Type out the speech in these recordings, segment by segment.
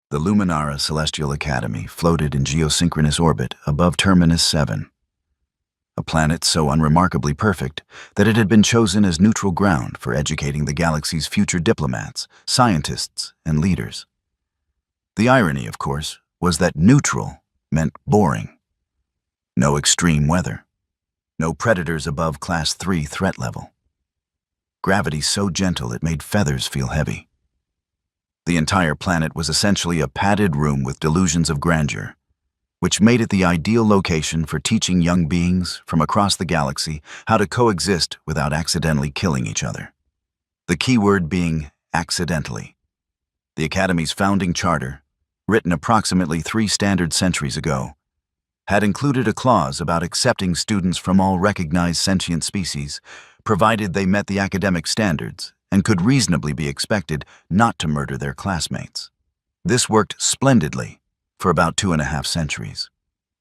The Luminara Celestial Academy floated in geosynchronous orbit above Terminus 7, a planet so unremarkably perfect that it had been chosen as neutral ground for educating the galaxy's future diplomats, scientists, and leaders. The irony, of course, was that neutral meant boring. No extreme weather. No predators above Class 3 threat level. Gravity so gentle it made feathers feel heavy. The entire planet was essentially a padded room with delusions of grandeur, which made it the ideal location for teaching young beings from across the galaxy how to coexist without accidentally killing each other. The key word being accidentally. The Academy's founding charter, written approximately 3 standard centuries ago, had included a clause about accepting students from all recognized sentient species, provided they met the academic standards and could reasonably be expected not to murder their classmates. This worked splendidly for about 2.5 centuries.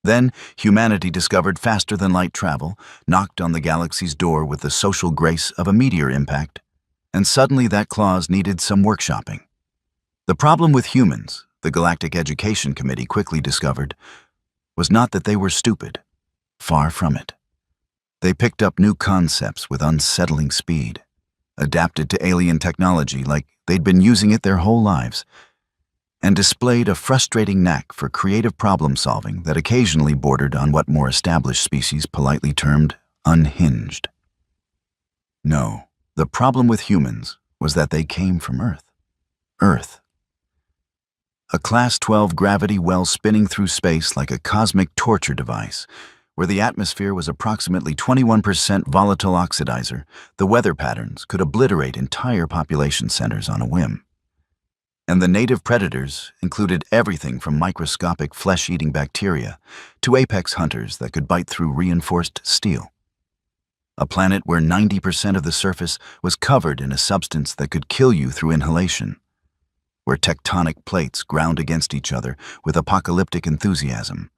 Then, humanity discovered faster-than-light travel, knocked on the galaxy's door with the social grace of a meteor impact, and suddenly that clause needed some workshopping. The problem with humans, the Galactic Education Committee quickly discovered, was not that they were stupid. Far from it. They picked up new concepts with unsettling speed, adapted to alien technology like they'd been using it their whole lives, and displayed a frustrating knack for creative problem-solving that occasionally bordered on what more established species politely termed unhinged. No, the problem with humans was that they came from Earth. Earth. A Class 12 gravity well spinning through space like a cosmic torture device, where the atmosphere was approximately 21% volatile oxidizer, the weather patterns could obliterate entire population centers on a whim. And the native predators included everything from microscopic flesh-eating bacteria to apex hunters that could bite through reinforced steel. A planet where 90% of the surface was covered in a substance that could kill you through inhalation, where tectonic plates ground against each other with apocalyptic enthusiasm,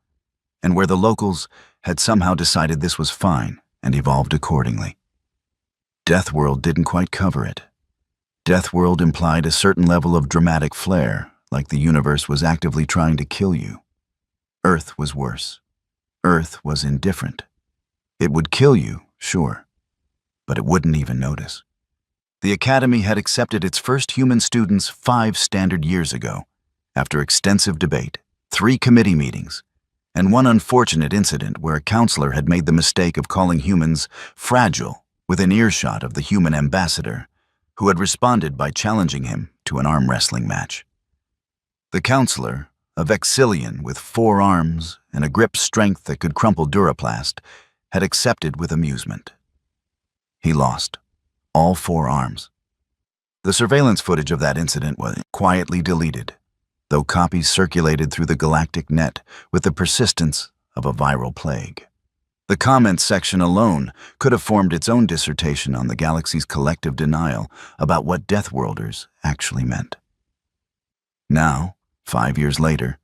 and where the locals had somehow decided this was fine and evolved accordingly. Deathworld didn't quite cover it. Deathworld implied a certain level of dramatic flair, like the universe was actively trying to kill you. Earth was worse. Earth was indifferent. It would kill you, sure, but it wouldn't even notice. The Academy had accepted its first human students 5 standard years ago, after extensive debate, 3 committee meetings, and one unfortunate incident where a counselor had made the mistake of calling humans fragile within earshot of the human ambassador, who had responded by challenging him to an arm wrestling match. The counselor, a Vexillian with 4 arms and a grip strength that could crumple Duraplast, had accepted with amusement. He lost, all 4 arms. The surveillance footage of that incident was quietly deleted, though copies circulated through the galactic net with the persistence of a viral plague. The comments section alone could have formed its own dissertation on the galaxy's collective denial about what Deathworlders actually meant. Now, 5 years later,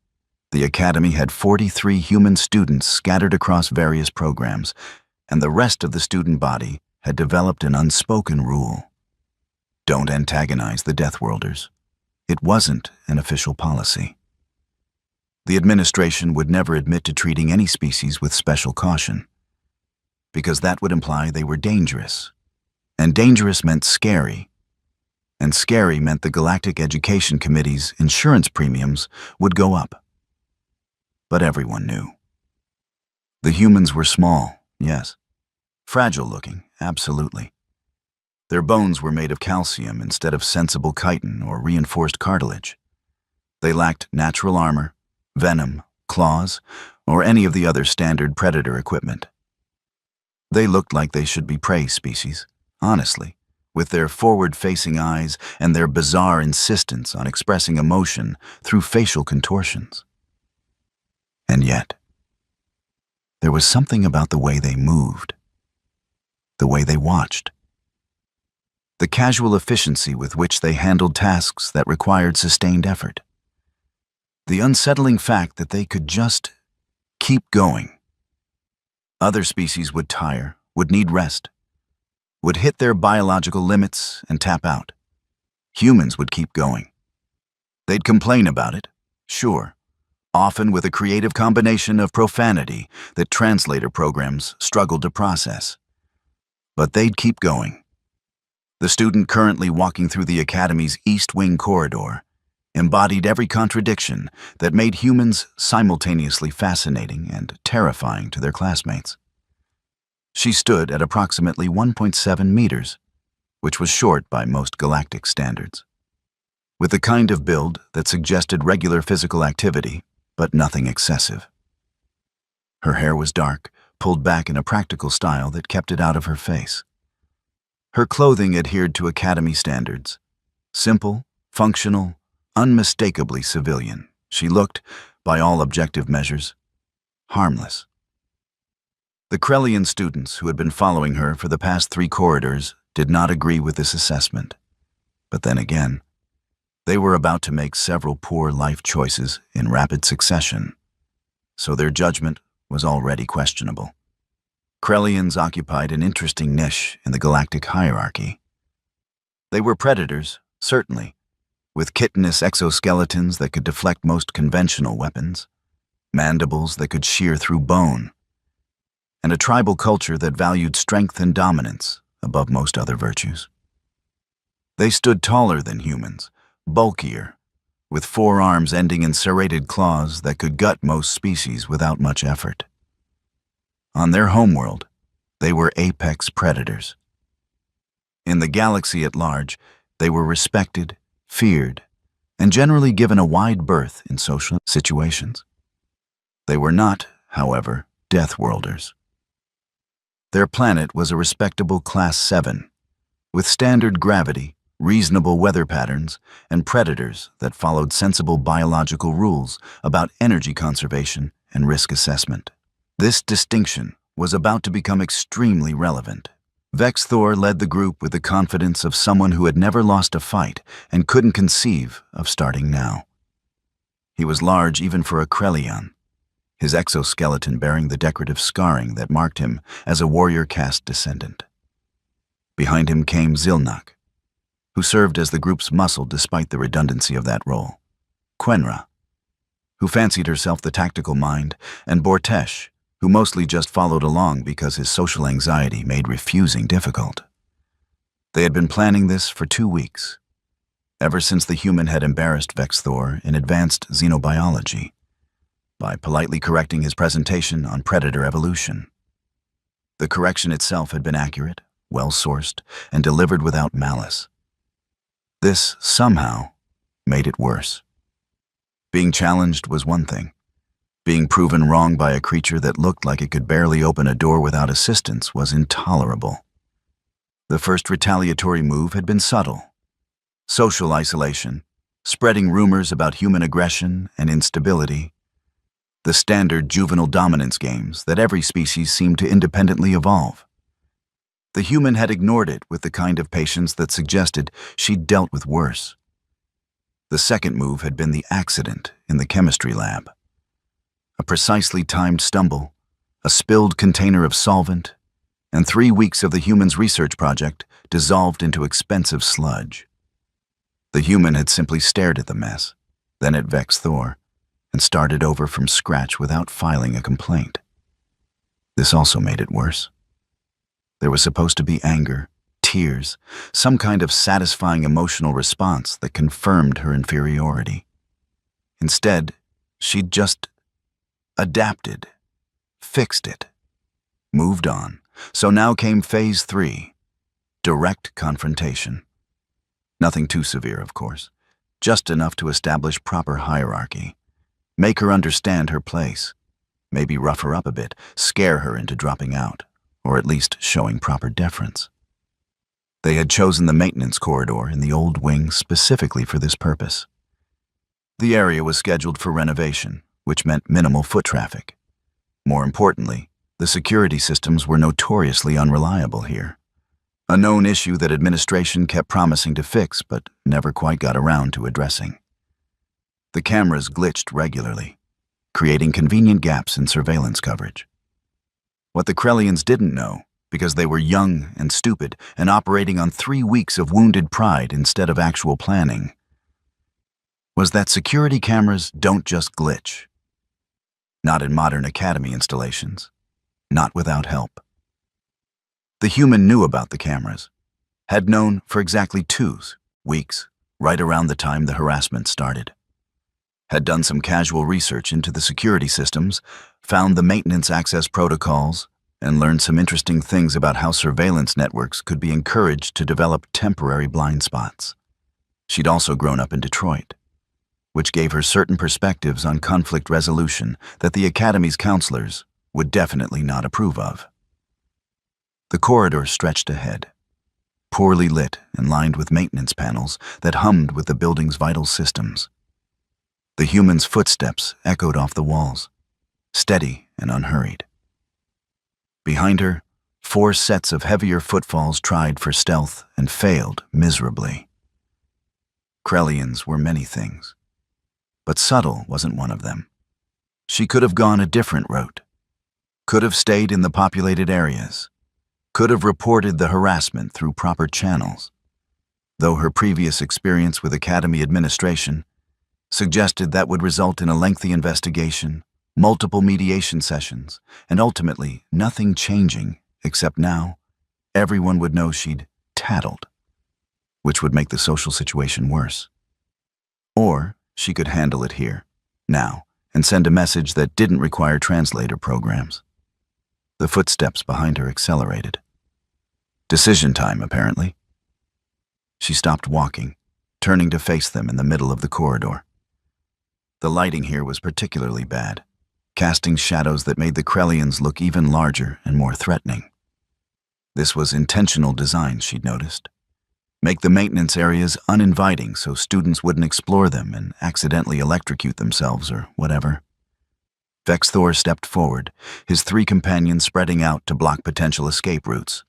the Academy had 43 human students scattered across various programs, and the rest of the student body had developed an unspoken rule. Don't antagonize the Deathworlders. It wasn't an official policy. The administration would never admit to treating any species with special caution, because that would imply they were dangerous, and dangerous meant scary, and scary meant the Galactic Education Committee's insurance premiums would go up. But everyone knew. The humans were small, yes. Fragile-looking, absolutely. Their bones were made of calcium instead of sensible chitin or reinforced cartilage. They lacked natural armor, venom, claws, or any of the other standard predator equipment. They looked like they should be prey species, honestly, with their forward-facing eyes and their bizarre insistence on expressing emotion through facial contortions. And yet, there was something about the way they moved, the way they watched, the casual efficiency with which they handled tasks that required sustained effort, the unsettling fact that they could just keep going. Other species would tire, would need rest, would hit their biological limits and tap out. Humans would keep going. They'd complain about it, Sure, often with a creative combination of profanity that translator programs struggled to process. But they'd keep going. The student currently walking through the Academy's East Wing corridor embodied every contradiction that made humans simultaneously fascinating and terrifying to their classmates. She stood at approximately 1.7 meters, which was short by most galactic standards, with the kind of build that suggested regular physical activity, but nothing excessive. Her hair was dark, pulled back in a practical style that kept it out of her face. Her clothing adhered to Academy standards. Simple, functional, unmistakably civilian, she looked, by all objective measures, harmless. The Krellian students who had been following her for the past 3 corridors did not agree with this assessment. But then again, they were about to make several poor life choices in rapid succession, so their judgment was already questionable. Krellians occupied an interesting niche in the galactic hierarchy. They were predators, certainly, with chitinous exoskeletons that could deflect most conventional weapons, mandibles that could shear through bone, and a tribal culture that valued strength and dominance above most other virtues. They stood taller than humans, bulkier, with forearms ending in serrated claws that could gut most species without much effort. On their homeworld, they were apex predators. In the galaxy at large, they were respected, feared, and generally given a wide berth in social situations. They were not, however, Deathworlders. Their planet was a respectable Class 7, with standard gravity, reasonable weather patterns, and predators that followed sensible biological rules about energy conservation and risk assessment. This distinction was about to become extremely relevant. Vex Thor led the group with the confidence of someone who had never lost a fight and couldn't conceive of starting now. He was large even for a Krellian, his exoskeleton bearing the decorative scarring that marked him as a warrior caste descendant. Behind him came Zilnak, who served as the group's muscle despite the redundancy of that role, Quenra, who fancied herself the tactical mind, and Bortesh, who mostly just followed along because his social anxiety made refusing difficult. They had been planning this for 2 weeks, ever since the human had embarrassed Vex Thor in advanced xenobiology by politely correcting his presentation on predator evolution. The correction itself had been accurate, well-sourced, and delivered without malice. This, somehow, made it worse. Being challenged was one thing. Being proven wrong by a creature that looked like it could barely open a door without assistance was intolerable. The first retaliatory move had been subtle. Social isolation, spreading rumors about human aggression and instability, the standard juvenile dominance games that every species seemed to independently evolve. The human had ignored it with the kind of patience that suggested she'd dealt with worse. The second move had been the accident in the chemistry lab. A precisely timed stumble, a spilled container of solvent, and 3 weeks of the human's research project dissolved into expensive sludge. The human had simply stared at the mess, then at Vex Thor, and started over from scratch without filing a complaint. This also made it worse. There was supposed to be anger, tears, some kind of satisfying emotional response that confirmed her inferiority. Instead, she'd just adapted, fixed it, moved on. So now came Phase 3, direct confrontation. Nothing too severe, of course, just enough to establish proper hierarchy, make her understand her place, maybe rough her up a bit, scare her into dropping out, or at least showing proper deference. They had chosen the maintenance corridor in the old wing specifically for this purpose. The area was scheduled for renovation, which meant minimal foot traffic. More importantly, the security systems were notoriously unreliable here, a known issue that administration kept promising to fix but never quite got around to addressing. The cameras glitched regularly, creating convenient gaps in surveillance coverage. What the Krellians didn't know, because they were young and stupid and operating on 3 weeks of wounded pride instead of actual planning, was that security cameras don't just glitch. Not in modern academy installations. Not without help. The human knew about the cameras, had known for exactly 2 weeks, right around the time the harassment started. Had done some casual research into the security systems, found the maintenance access protocols, and learned some interesting things about how surveillance networks could be encouraged to develop temporary blind spots. She'd also grown up in Detroit, which gave her certain perspectives on conflict resolution that the Academy's counselors would definitely not approve of. The corridor stretched ahead, poorly lit and lined with maintenance panels that hummed with the building's vital systems. The human's footsteps echoed off the walls, steady and unhurried. Behind her, 4 sets of heavier footfalls tried for stealth and failed miserably. Krellians were many things, but subtle wasn't one of them. She could have gone a different route, could have stayed in the populated areas, could have reported the harassment through proper channels, though her previous experience with Academy administration suggested that would result in a lengthy investigation, multiple mediation sessions, and ultimately nothing changing except now everyone would know she'd tattled, which would make the social situation worse. Or she could handle it here, now, and send a message that didn't require translator programs. The footsteps behind her accelerated. Decision time, apparently. She stopped walking, turning to face them in the middle of the corridor. The lighting here was particularly bad, casting shadows that made the Krellians look even larger and more threatening. This was intentional design, she'd noticed. Make the maintenance areas uninviting so students wouldn't explore them and accidentally electrocute themselves or whatever. Vex Thor stepped forward, his 3 companions spreading out to block potential escape routes.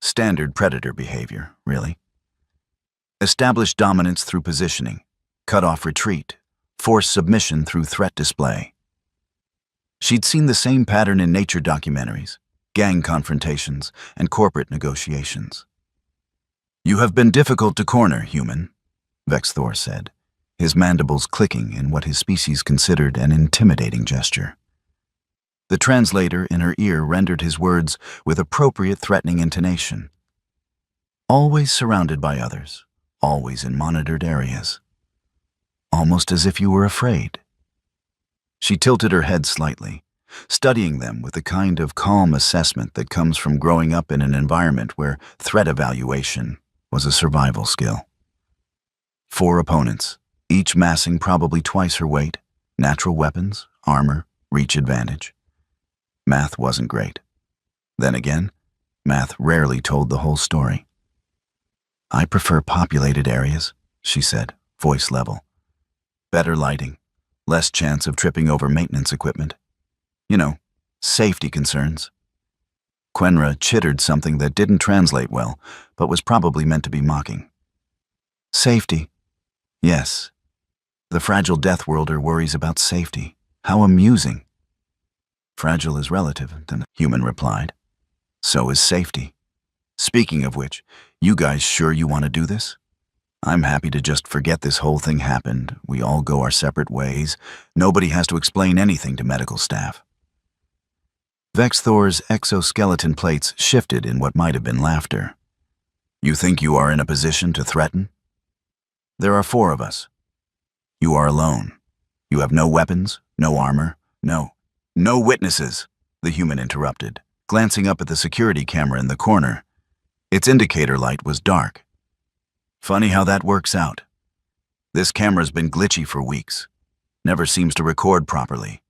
Standard predator behavior, really. Establish dominance through positioning, cut off retreat, force submission through threat display. She'd seen the same pattern in nature documentaries, gang confrontations, and corporate negotiations. "You have been difficult to corner, human," Vex Thor said, his mandibles clicking in what his species considered an intimidating gesture. The translator in her ear rendered his words with appropriate threatening intonation. "Always surrounded by others, always in monitored areas. Almost as if you were afraid." She tilted her head slightly, studying them with the kind of calm assessment that comes from growing up in an environment where threat evaluation was a survival skill. 4 opponents, each massing probably twice her weight, natural weapons, armor, reach advantage. Math wasn't great. Then again, math rarely told the whole story. "I prefer populated areas," she said, voice level. "Better lighting, less chance of tripping over maintenance equipment. You know, safety concerns." Quenra chittered something that didn't translate well, but was probably meant to be mocking. "Safety? Yes. The fragile Deathworlder worries about safety. How amusing." "Fragile is relative," the human replied. "So is safety. Speaking of which, you guys sure you want to do this? I'm happy to just forget this whole thing happened. We all go our separate ways. Nobody has to explain anything to medical staff." Vex Thor's exoskeleton plates shifted in what might have been laughter. "You think you are in a position to threaten? There are 4 of us. You are alone. You have no weapons, no armor, no witnesses," the human interrupted, glancing up at the security camera in the corner. Its indicator light was dark. "Funny how that works out. This camera's been glitchy for weeks. Never seems to record properly.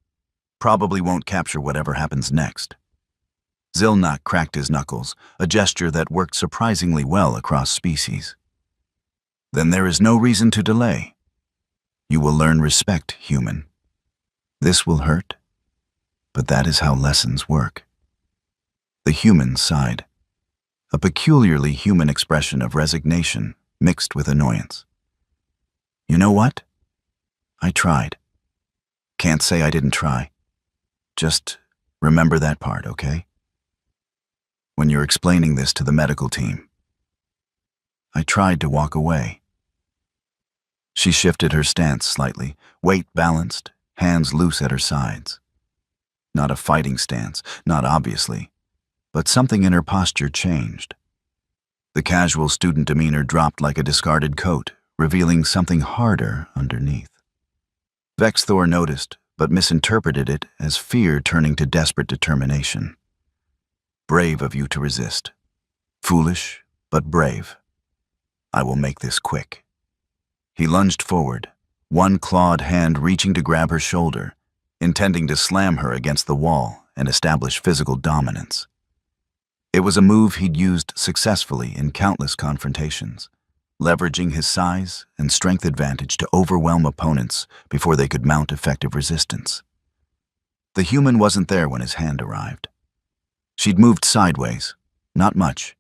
Probably won't capture whatever happens next." Zilnak cracked his knuckles, a gesture that worked surprisingly well across species. "Then there is no reason to delay. You will learn respect, human. This will hurt, but that is how lessons work." The human sighed, a peculiarly human expression of resignation mixed with annoyance. "You know what? I tried. Can't say I didn't try. Just remember that part, okay? When you're explaining this to the medical team." I tried to walk away. She shifted her stance slightly, weight balanced, hands loose at her sides. Not a fighting stance, not obviously, but something in her posture changed. The casual student demeanor dropped like a discarded coat, revealing something harder underneath. Vexthor noticed, but misinterpreted it as fear turning to desperate determination. Brave of you to resist. Foolish, but brave. I will make this quick. He lunged forward, one clawed hand reaching to grab her shoulder, intending to slam her against the wall and establish physical dominance. It was a move he'd used successfully in countless confrontations, leveraging his size and strength advantage to overwhelm opponents before they could mount effective resistance. The human wasn't there when his hand arrived. She'd moved sideways, not much,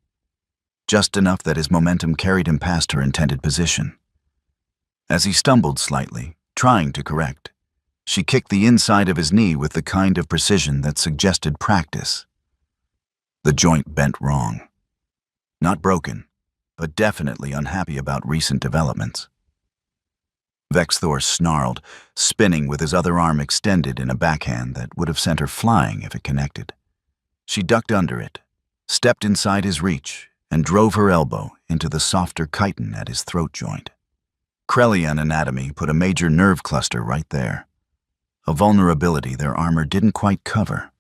just enough that his momentum carried him past her intended position. As he stumbled slightly, trying to correct, she kicked the inside of his knee with the kind of precision that suggested practice. The joint bent wrong. Not broken, but definitely unhappy about recent developments. Vexthor snarled, spinning with his other arm extended in a backhand that would have sent her flying if it connected. She ducked under it, stepped inside his reach, and drove her elbow into the softer chitin at his throat joint. Krellian anatomy put a major nerve cluster right there, a vulnerability their armor didn't quite cover.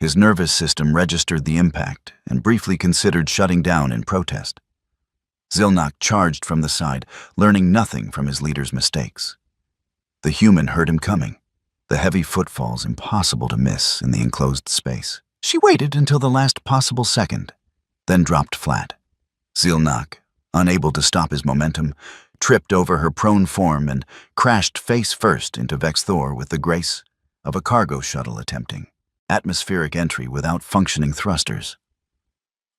His nervous system registered the impact and briefly considered shutting down in protest. Zilnak charged from the side, learning nothing from his leader's mistakes. The human heard him coming, the heavy footfalls impossible to miss in the enclosed space. She waited until the last possible second, then dropped flat. Zilnak, unable to stop his momentum, tripped over her prone form and crashed face first into Vexthor with the grace of a cargo shuttle attempting atmospheric entry without functioning thrusters.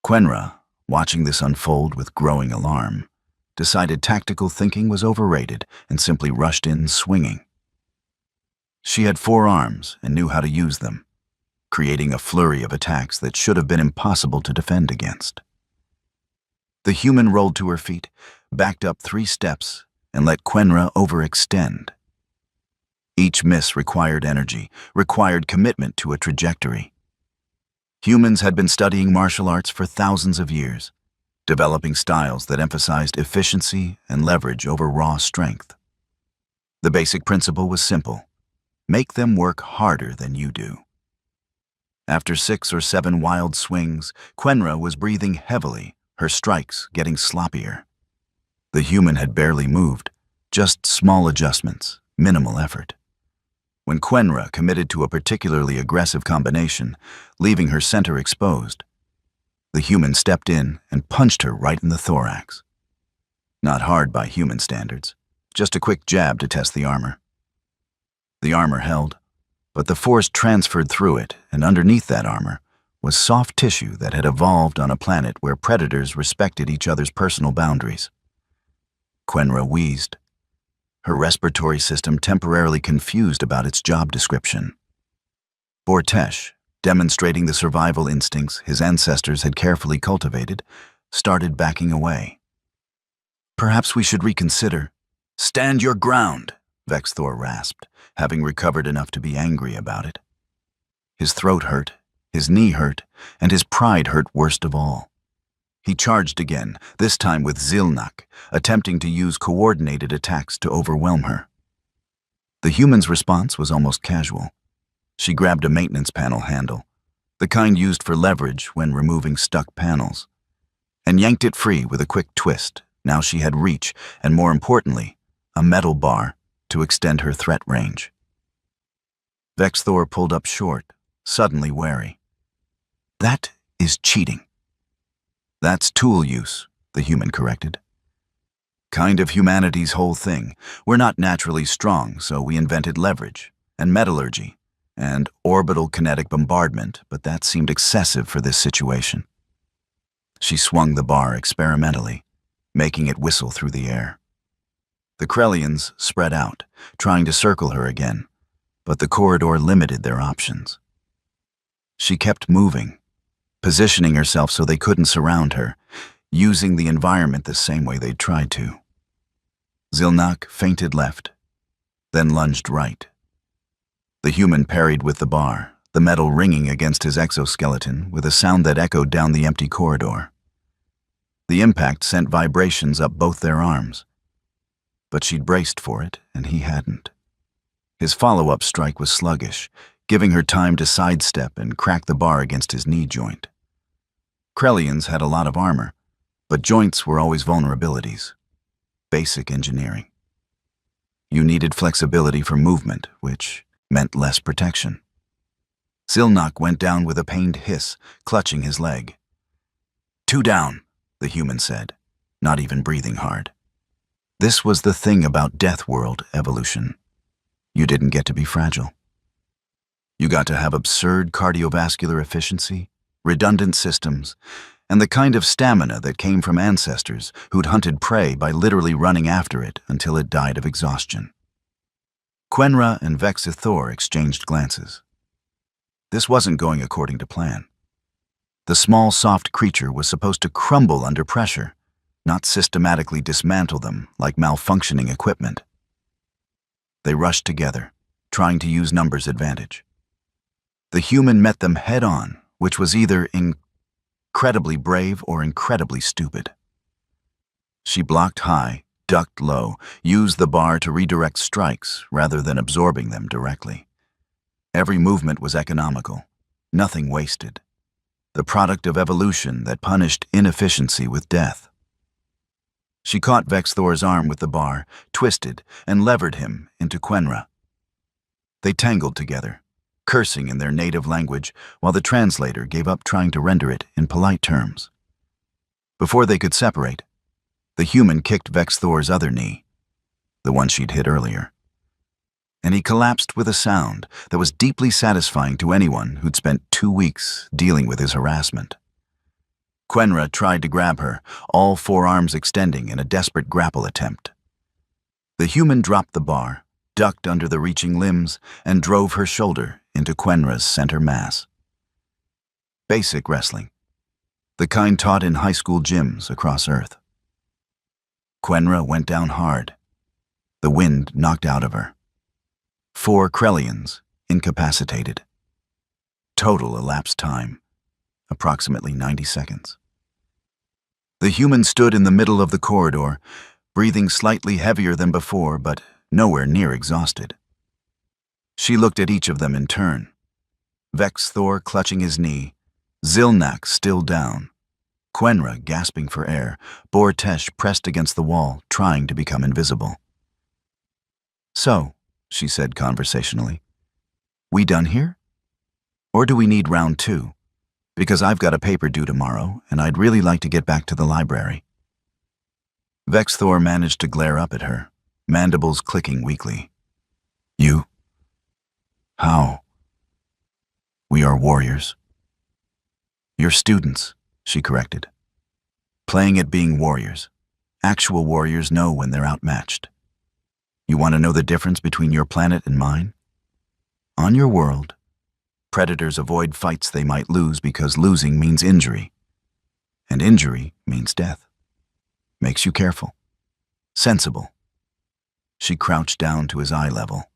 Quenra, watching this unfold with growing alarm, decided tactical thinking was overrated and simply rushed in swinging. She had 4 arms and knew how to use them, creating a flurry of attacks that should have been impossible to defend against. The human rolled to her feet, backed up 3 steps, and let Quenra overextend. Each miss required energy, required commitment to a trajectory. Humans had been studying martial arts for thousands of years, developing styles that emphasized efficiency and leverage over raw strength. The basic principle was simple: make them work harder than you do. After 6 or 7 wild swings, Quenra was breathing heavily, her strikes getting sloppier. The human had barely moved, just small adjustments, minimal effort. When Quenra committed to a particularly aggressive combination, leaving her center exposed, the human stepped in and punched her right in the thorax. Not hard by human standards, just a quick jab to test the armor. The armor held, but the force transferred through it, and underneath that armor was soft tissue that had evolved on a planet where predators respected each other's personal boundaries. Quenra wheezed, her respiratory system temporarily confused about its job description. Bortesh, demonstrating the survival instincts his ancestors had carefully cultivated, started backing away. Perhaps we should reconsider. Stand your ground, Vexthor rasped, having recovered enough to be angry about it. His throat hurt, his knee hurt, and his pride hurt worst of all. He charged again, this time with Zilnak, attempting to use coordinated attacks to overwhelm her. The human's response was almost casual. She grabbed a maintenance panel handle, the kind used for leverage when removing stuck panels, and yanked it free with a quick twist. Now she had reach, and more importantly, a metal bar to extend her threat range. Vexthor pulled up short, suddenly wary. That is cheating. That's tool use, the human corrected. Kind of humanity's whole thing. We're not naturally strong, so we invented leverage, and metallurgy, and orbital kinetic bombardment, but that seemed excessive for this situation. She swung the bar experimentally, making it whistle through the air. The Krellians spread out, trying to circle her again, but the corridor limited their options. She kept moving, positioning herself so they couldn't surround her, using the environment the same way they'd tried to. Zilnak feinted left, then lunged right. The human parried with the bar, the metal ringing against his exoskeleton with a sound that echoed down the empty corridor. The impact sent vibrations up both their arms. But she'd braced for it, and he hadn't. His follow-up strike was sluggish, giving her time to sidestep and crack the bar against his knee joint. Krellians had a lot of armor, but joints were always vulnerabilities. Basic engineering. You needed flexibility for movement, which meant less protection. Zilnak went down with a pained hiss, clutching his leg. "Two down," the human said, not even breathing hard. This was the thing about Deathworld evolution. You didn't get to be fragile. You got to have absurd cardiovascular efficiency, redundant systems, and the kind of stamina that came from ancestors who'd hunted prey by literally running after it until it died of exhaustion. Quenra and Vexithor exchanged glances. This wasn't going according to plan. The small, soft creature was supposed to crumble under pressure, not systematically dismantle them like malfunctioning equipment. They rushed together, trying to use numbers advantage. The human met them head-on, which was either incredibly brave or incredibly stupid. She blocked high, ducked low, used the bar to redirect strikes rather than absorbing them directly. Every movement was economical, nothing wasted. The product of evolution that punished inefficiency with death. She caught Vexthor's arm with the bar, twisted, and levered him into Quenra. They tangled together, cursing in their native language while the translator gave up trying to render it in polite terms. Before they could separate, the human kicked Vexthor's other knee, the one she'd hit earlier. And he collapsed with a sound that was deeply satisfying to anyone who'd spent 2 weeks dealing with his harassment. Quenra tried to grab her, all 4 arms extending in a desperate grapple attempt. The human dropped the bar, ducked under the reaching limbs, and drove her shoulder into Quenra's center mass. Basic wrestling, the kind taught in high school gyms across Earth. Quenra went down hard. The wind knocked out of her. 4 Krellians incapacitated. Total elapsed time, approximately 90 seconds. The human stood in the middle of the corridor, breathing slightly heavier than before, but nowhere near exhausted. She looked at each of them in turn. Vexthor clutching his knee, Zilnak still down, Quenra gasping for air, Bortesh pressed against the wall, trying to become invisible. "So," she said conversationally, "we done here? Or do we need round 2? Because I've got a paper due tomorrow, and I'd really like to get back to the library." Vexthor managed to glare up at her, mandibles clicking weakly. "You? How? We are warriors." "You're students," she corrected. "Playing at being warriors. Actual warriors know when they're outmatched. You want to know the difference between your planet and mine? On your world, predators avoid fights they might lose because losing means injury, and injury means death. Makes you careful, sensible." She crouched down to his eye level,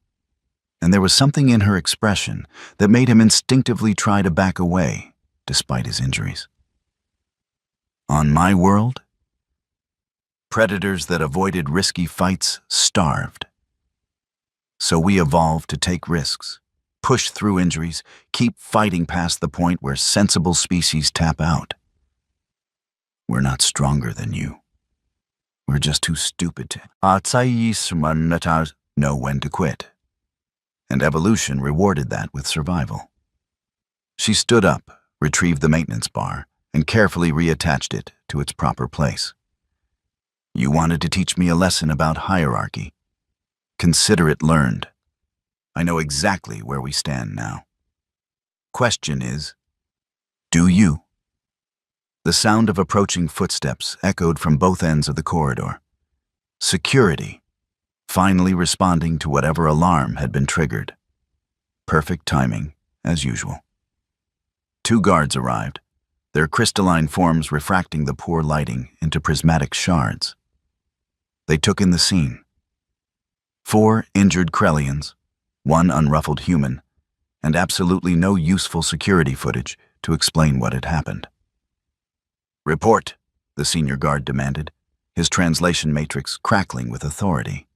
and there was something in her expression that made him instinctively try to back away despite his injuries. "On my world, predators that avoided risky fights starved. So we evolved to take risks, push through injuries, keep fighting past the point where sensible species tap out. We're not stronger than you. We're just too stupid to know when to quit. And evolution rewarded that with survival." She stood up, retrieved the maintenance bar, and carefully reattached it to its proper place. "You wanted to teach me a lesson about hierarchy. Consider it learned. I know exactly where we stand now. Question is, do you?" The sound of approaching footsteps echoed from both ends of the corridor. Security, finally responding to whatever alarm had been triggered. Perfect timing, as usual. 2 guards arrived, their crystalline forms refracting the poor lighting into prismatic shards. They took in the scene, 4 injured Krellians, 1 unruffled human, and absolutely no useful security footage to explain what had happened. "Report," the senior guard demanded, his translation matrix crackling with authority.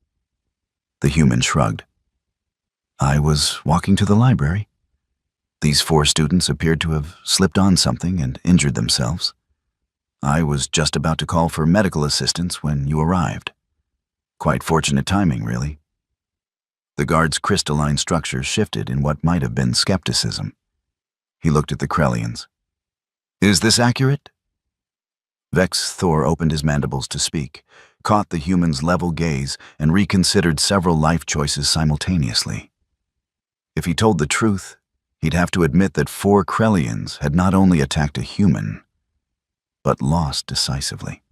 The human shrugged. "I was walking to the library. These 4 students appeared to have slipped on something and injured themselves. I was just about to call for medical assistance when you arrived. Quite fortunate timing, really." The guard's crystalline structure shifted in what might have been skepticism. He looked at the Krellians. "Is this accurate?" Vex Thor opened his mandibles to speak, caught the human's level gaze, and reconsidered several life choices simultaneously. If he told the truth, he'd have to admit that 4 Krellians had not only attacked a human, but lost decisively.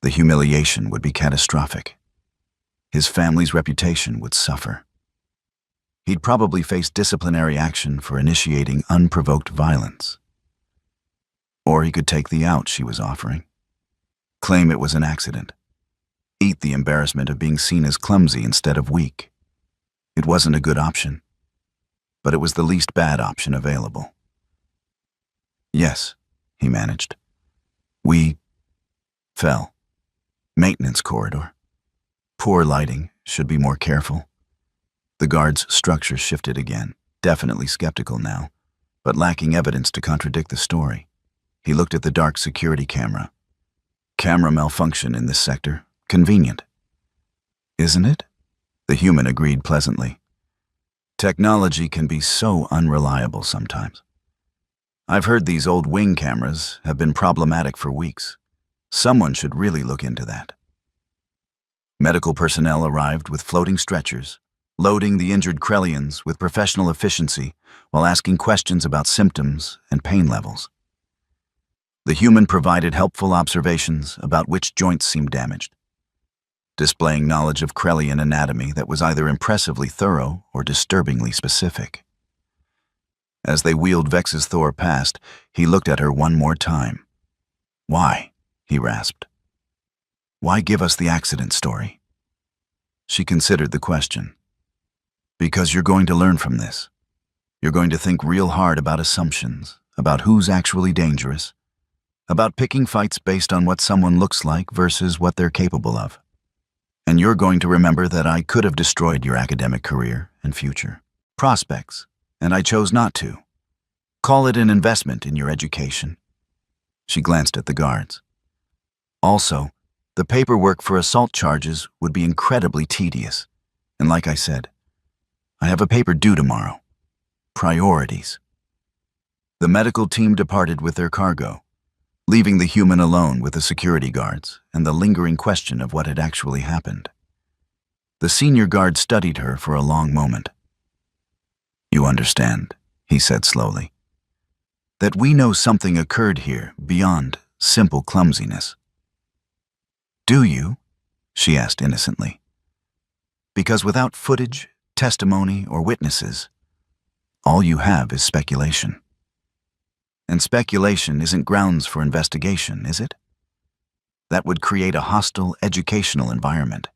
The humiliation would be catastrophic. His family's reputation would suffer. He'd probably face disciplinary action for initiating unprovoked violence. Or he could take the out she was offering. Claim it was an accident. Eat the embarrassment of being seen as clumsy instead of weak. It wasn't a good option, but it was the least bad option available. "Yes," he managed. "We fell. Maintenance corridor. Poor lighting, should be more careful." The guard's structure shifted again, definitely skeptical now, but lacking evidence to contradict the story. He looked at the dark security camera. "Camera malfunction in this sector. Convenient." "Isn't it?" The human agreed pleasantly. "Technology can be so unreliable sometimes. I've heard these old wing cameras have been problematic for weeks. Someone should really look into that." Medical personnel arrived with floating stretchers, loading the injured Krellians with professional efficiency while asking questions about symptoms and pain levels. The human provided helpful observations about which joints seemed damaged, displaying knowledge of Krellian anatomy that was either impressively thorough or disturbingly specific. As they wheeled Vex's Thor past, he looked at her one more time. "Why?" he rasped. "Why give us the accident story?" She considered the question. "Because you're going to learn from this. You're going to think real hard about assumptions, about who's actually dangerous, about picking fights based on what someone looks like versus what they're capable of. And you're going to remember that I could have destroyed your academic career and future prospects, and I chose not to. Call it an investment in your education." She glanced at the guards. "Also, the paperwork for assault charges would be incredibly tedious. And like I said, I have a paper due tomorrow. Priorities." The medical team departed with their cargo, leaving the human alone with the security guards and the lingering question of what had actually happened. The senior guard studied her for a long moment. "You understand," he said slowly, "that we know something occurred here beyond simple clumsiness." "Do you?" she asked innocently. "Because without footage, testimony, or witnesses, all you have is speculation. And speculation isn't grounds for investigation, is it? That would create a hostile educational environment,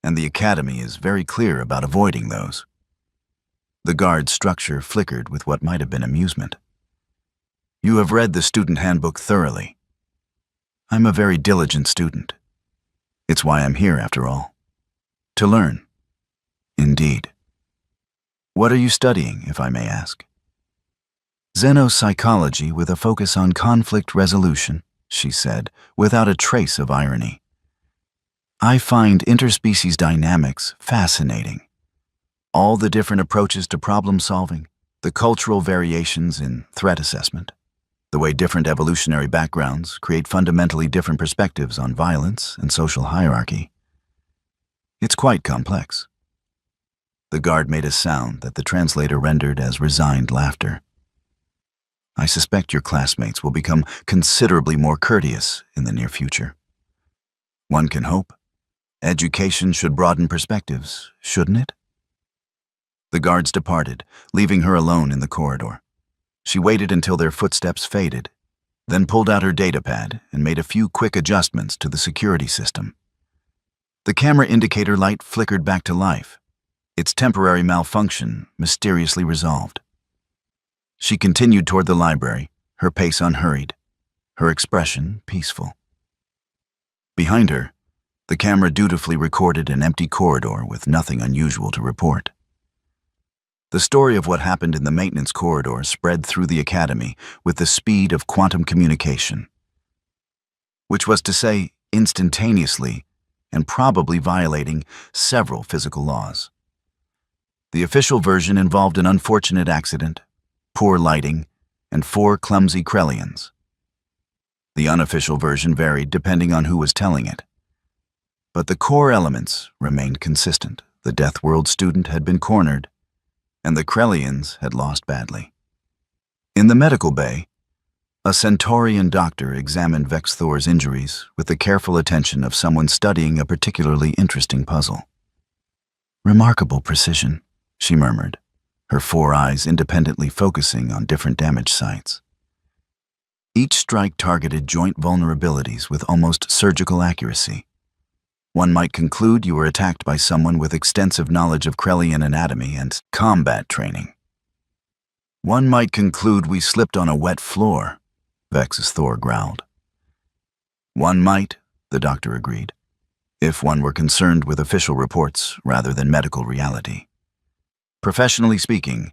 and the Academy is very clear about avoiding those." The guard's structure flickered with what might have been amusement. "You have read the student handbook thoroughly." "I'm a very diligent student. It's why I'm here, after all. To learn." "Indeed. What are you studying, if I may ask?" "Xenopsychology with a focus on conflict resolution," she said, without a trace of irony. "I find interspecies dynamics fascinating. All the different approaches to problem solving, the cultural variations in threat assessment, the way different evolutionary backgrounds create fundamentally different perspectives on violence and social hierarchy. It's quite complex." The guard made a sound that the translator rendered as resigned laughter. "I suspect your classmates will become considerably more courteous in the near future. One can hope. Education should broaden perspectives, shouldn't it?" The guards departed, leaving her alone in the corridor. She waited until their footsteps faded, then pulled out her datapad and made a few quick adjustments to the security system. The camera indicator light flickered back to life, its temporary malfunction mysteriously resolved. She continued toward the library, her pace unhurried, her expression peaceful. Behind her, the camera dutifully recorded an empty corridor with nothing unusual to report. The story of what happened in the maintenance corridor spread through the academy with the speed of quantum communication, which was to say, instantaneously and probably violating several physical laws. The official version involved an unfortunate accident, poor lighting, and 4 clumsy Krellians. The unofficial version varied depending on who was telling it. But the core elements remained consistent. The Deathworld student had been cornered, and the Krellians had lost badly. In the medical bay, a Centaurian doctor examined Vex Thor's injuries with the careful attention of someone studying a particularly interesting puzzle. "Remarkable precision," she murmured, her 4 eyes independently focusing on different damage sites. Each strike targeted joint vulnerabilities with almost surgical accuracy. One might conclude you were attacked by someone with extensive knowledge of Krellian anatomy and combat training. "One might conclude we slipped on a wet floor," Vex Thor growled. "One might," the doctor agreed, "if one were concerned with official reports rather than medical reality. Professionally speaking,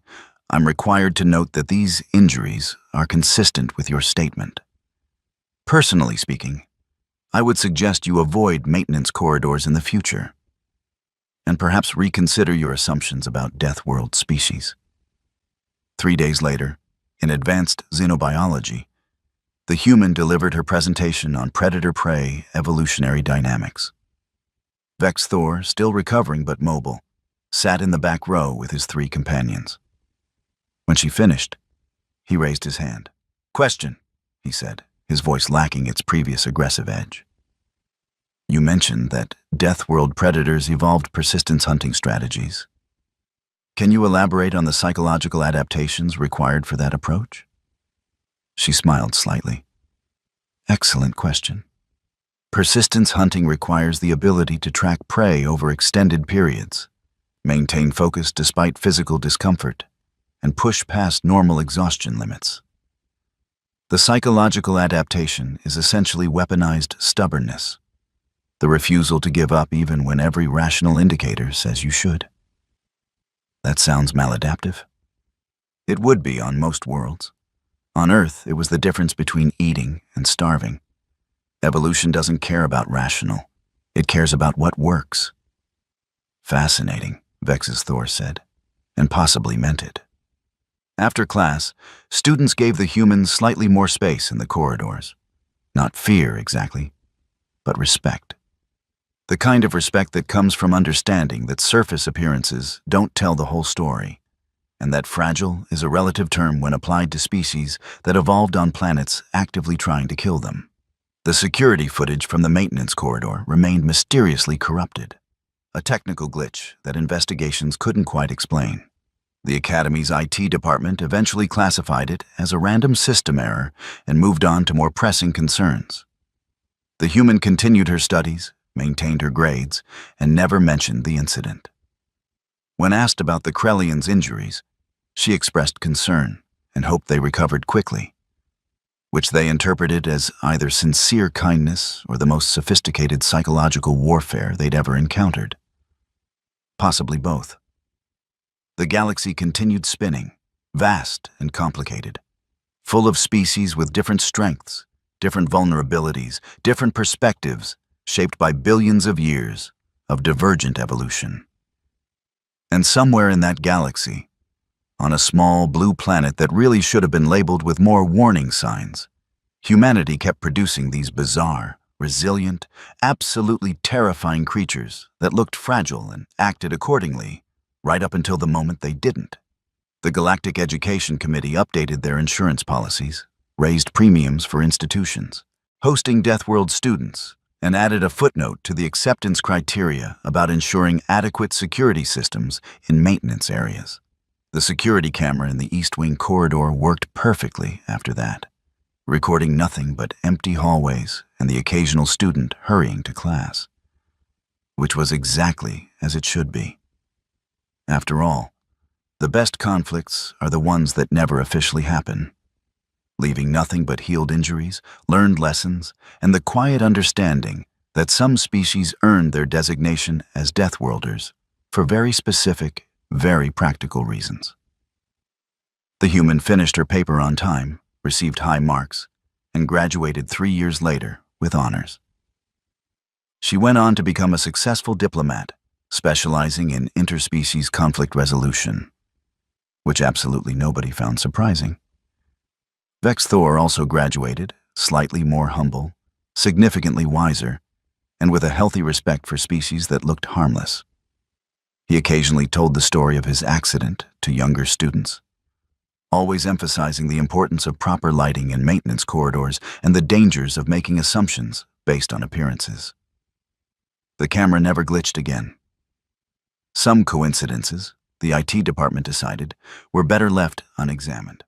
I'm required to note that these injuries are consistent with your statement. Personally speaking, I would suggest you avoid maintenance corridors in the future, and perhaps reconsider your assumptions about Deathworld species." 3 days later, in Advanced Xenobiology, the human delivered her presentation on predator-prey evolutionary dynamics. Vex Thor, still recovering but mobile, sat in the back row with his 3 companions. When she finished, he raised his hand. "Question," he said, his voice lacking its previous aggressive edge. "You mentioned that Deathworld predators evolved persistence hunting strategies. Can you elaborate on the psychological adaptations required for that approach?" She smiled slightly. "Excellent question. Persistence hunting requires the ability to track prey over extended periods, maintain focus despite physical discomfort, and push past normal exhaustion limits. The psychological adaptation is essentially weaponized stubbornness, the refusal to give up even when every rational indicator says you should. That sounds maladaptive. It would be on most worlds. On Earth, it was the difference between eating and starving. Evolution doesn't care about rational. It cares about what works." "Fascinating," Vex Thor said, and possibly meant it. After class, students gave the humans slightly more space in the corridors. Not fear, exactly, but respect. The kind of respect that comes from understanding that surface appearances don't tell the whole story, and that fragile is a relative term when applied to species that evolved on planets actively trying to kill them. The security footage from the maintenance corridor remained mysteriously corrupted, a technical glitch that investigations couldn't quite explain. The Academy's IT department eventually classified it as a random system error and moved on to more pressing concerns. The human continued her studies, maintained her grades, and never mentioned the incident. When asked about the Krellians' injuries, she expressed concern and hoped they recovered quickly, which they interpreted as either sincere kindness or the most sophisticated psychological warfare they'd ever encountered. Possibly both. The galaxy continued spinning, vast and complicated, full of species with different strengths, different vulnerabilities, different perspectives, shaped by billions of years of divergent evolution. And somewhere in that galaxy, on a small blue planet that really should have been labeled with more warning signs, humanity kept producing these bizarre, resilient, absolutely terrifying creatures that looked fragile and acted accordingly, right up until the moment they didn't. The Galactic Education Committee updated their insurance policies, raised premiums for institutions, hosting Deathworld students, and added a footnote to the acceptance criteria about ensuring adequate security systems in maintenance areas. The security camera in the East Wing corridor worked perfectly after that, recording nothing but empty hallways and the occasional student hurrying to class. which was exactly as it should be. After all, the best conflicts are the ones that never officially happen, leaving nothing but healed injuries, learned lessons, and the quiet understanding that some species earned their designation as Deathworlders for very specific, very practical reasons. The human finished her paper on time, received high marks, and graduated 3 years later with honors. She went on to become a successful diplomat, specializing in interspecies conflict resolution, which absolutely nobody found surprising. Vex Thor also graduated, slightly more humble, significantly wiser, and with a healthy respect for species that looked harmless. He occasionally told the story of his accident to younger students, always emphasizing the importance of proper lighting and maintenance corridors and the dangers of making assumptions based on appearances. The camera never glitched again. Some coincidences, the IT department decided, were better left unexamined.